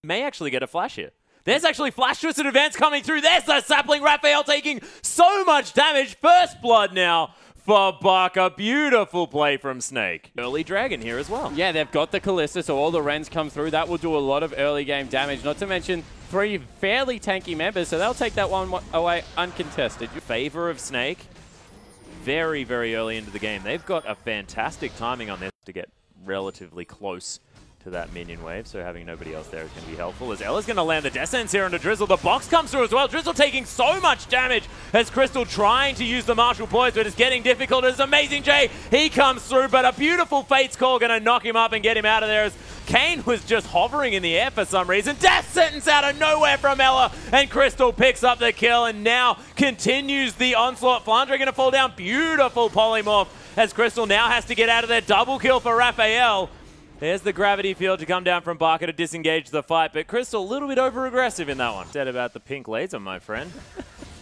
May actually get a flash here. There's actually Flash Twisted Advance coming through. There's the Sapling. Raphael taking so much damage. First blood now for BAKA. Beautiful play from Snake. Early Dragon here as well. Yeah, they've got the Kalista, so all the Rens come through. That will do a lot of early game damage. Not to mention 3 fairly tanky members, so they'll take that one away uncontested. Favor of Snake. Very, very early into the game. They've got a fantastic timing on this to get relatively close to that minion wave, so having nobody else there is going to be helpful. As Ella's going to land the Death Sentence here onto Drizzle. The box comes through as well. Drizzle taking so much damage as Crystal trying to use the Martial Poise, but it's getting difficult as AmazingJ. He comes through, but a beautiful Fate's Call going to knock him up and get him out of there as Kane was just hovering in the air for some reason. Death Sentence out of nowhere from Ella, and Crystal picks up the kill and now continues the onslaught. Flandre going to fall down. Beautiful polymorph as Crystal now has to get out of there. Double kill for Raphael. There's the gravity field to come down from BAKA to disengage the fight, but Crystal a little bit over-aggressive in that one. Said about the pink laser, my friend.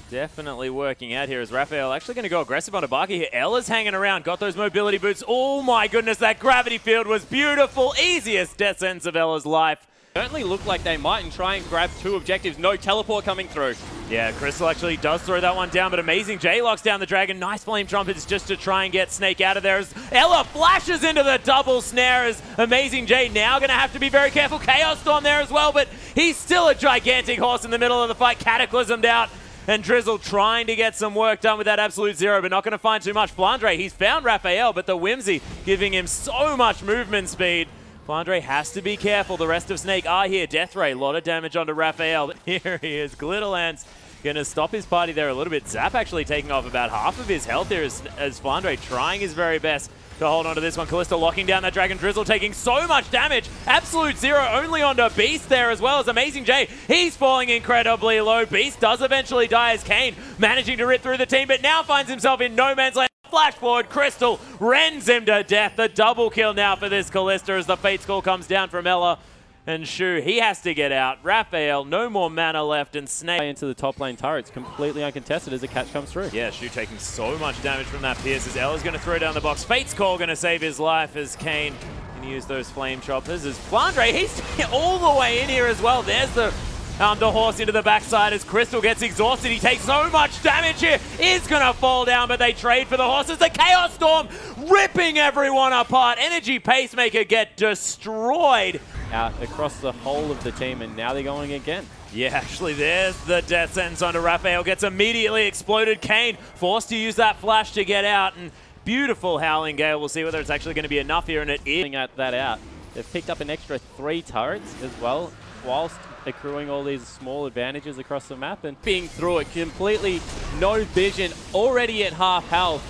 Definitely working out here as Raphael actually going to go aggressive onto BAKA here. Ella's hanging around, got those mobility boots. Oh my goodness, that gravity field was beautiful. Easiest death sentence of Ella's life. Certainly look like they might and try and grab 2 objectives. No teleport coming through. Yeah, Crystal actually does throw that one down, but AmazingJ locks down the Dragon. Nice flame trumpets just to try and get Snake out of there. As Ella flashes into the double snare as AmazingJ now going to have to be very careful. Chaos Storm there as well, but he's still a gigantic horse in the middle of the fight. Cataclysmed out. And Drizzle trying to get some work done with that absolute zero, but not going to find too much. Flandre, he's found Raphael, but the Whimsy giving him so much movement speed. Flandre has to be careful. The rest of Snake are here. Death Ray, a lot of damage onto Raphael. But here he is. Glitterlance going to stop his party there a little bit. Zap actually taking off about half of his health here as Flandre trying his very best to hold on to this one. Kalista locking down that Dragon. Drizzle taking so much damage. Absolute zero only onto Beast there as well as AmazingJ. He's falling incredibly low. Beast does eventually die as Kane managing to rip through the team, but now finds himself in no man's land. Flash forward, Crystal rends him to death. The double kill now for this Kalista as the Fate's Call comes down from Ella. And Shu, he has to get out. Raphael, no more mana left, and Snake into the top lane turrets, completely uncontested as the catch comes through. Yeah, Shu taking so much damage from that Pierce as Ella's going to throw down the box. Fate's Call going to save his life as Kane can use those flame choppers. As Flandre, he's all the way in here as well. There's the horse into the backside as Crystal gets exhausted. He takes so much damage here. Is going to fall down, but they trade for the horses. The Chaos Storm ripping everyone apart. Energy Pacemaker get destroyed. Out across the whole of the team, and now they're going again. Yeah, actually, there's the death sentence onto Raphael. Gets immediately exploded. Kane forced to use that flash to get out, and beautiful Howling Gale. We'll see whether it's actually going to be enough here, and it is. That out. They've picked up an extra 3 turrets as well, whilst accruing all these small advantages across the map and being through it completely, no vision, already at half health.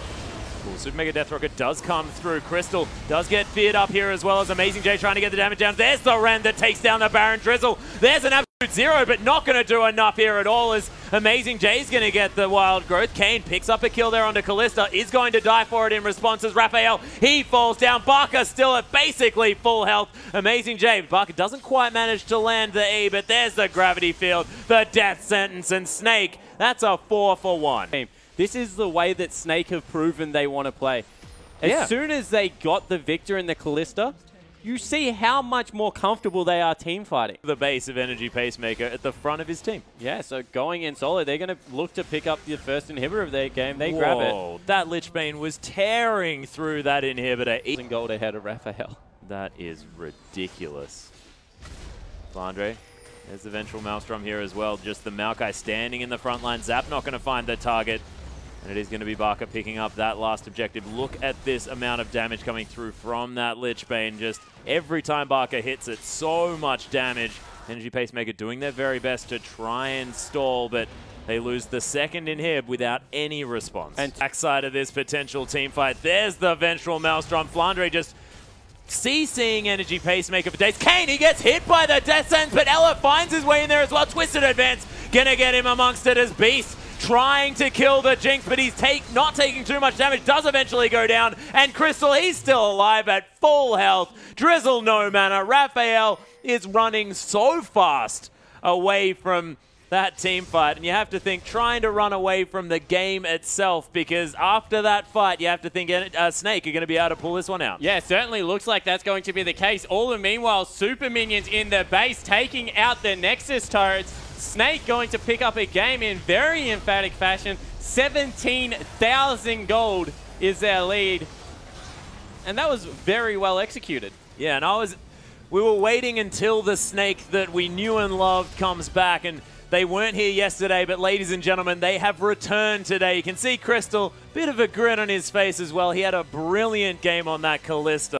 Cool. Super Mega Death Rocket does come through. Crystal does get feared up here as well as AmazingJ trying to get the damage down. There's the Ren that takes down the Baron Drizzle. There's an absolute zero, but not going to do enough here at all as AmazingJ's going to get the wild growth. Kane picks up a kill there onto Kalista. Is going to die for it in response as Raphael, he falls down. BAKA still at basically full health. AmazingJ, BAKA doesn't quite manage to land the E, but there's the gravity field, the death sentence, and Snake. That's a 4-for-1. This is the way that Snake have proven they want to play. As soon as they got the Viktor and the Kalista, you see how much more comfortable they are team fighting. The base of Energy Pacemaker at the front of his team. Yeah, so going in solo, they're going to look to pick up the first inhibitor of their game. They grab it. That Lichbane was tearing through that inhibitor. And gold ahead of Raphael. That is ridiculous. Flandre. There's the Ventral Maelstrom here as well. Just the Maokai standing in the front line. Zap not going to find the target. And it is going to be BAKA picking up that last objective. Look at this amount of damage coming through from that Lichbane. Just every time BAKA hits it, so much damage. Energy Pacemaker doing their very best to try and stall, but they lose the second inhib without any response. And backside of this potential team fight, there's the Ventral Maelstrom. Flandre just CCing Energy Pacemaker for days. Kane, he gets hit by the Death Sentence, but Ella finds his way in there as well. Twisted Advance, gonna get him amongst it as Beast trying to kill the Jinx, but he's not taking too much damage, does eventually go down, and Crystal, he's still alive at full health. Drizzle, no mana. Raphael is running so fast away from that team fight. And you have to think trying to run away from the game itself, because after that fight, you have to think Snake are going to be able to pull this one out. Yeah, certainly looks like that's going to be the case. All the meanwhile, super minions in the base taking out the Nexus turrets. Snake going to pick up a game in very emphatic fashion. 17,000 gold is their lead. And that was very well executed. Yeah, and we were waiting until the Snake that we knew and loved comes back, and they weren't here yesterday, but ladies and gentlemen, they have returned today. You can see Crystal, bit of a grin on his face as well. He had a brilliant game on that Kalista.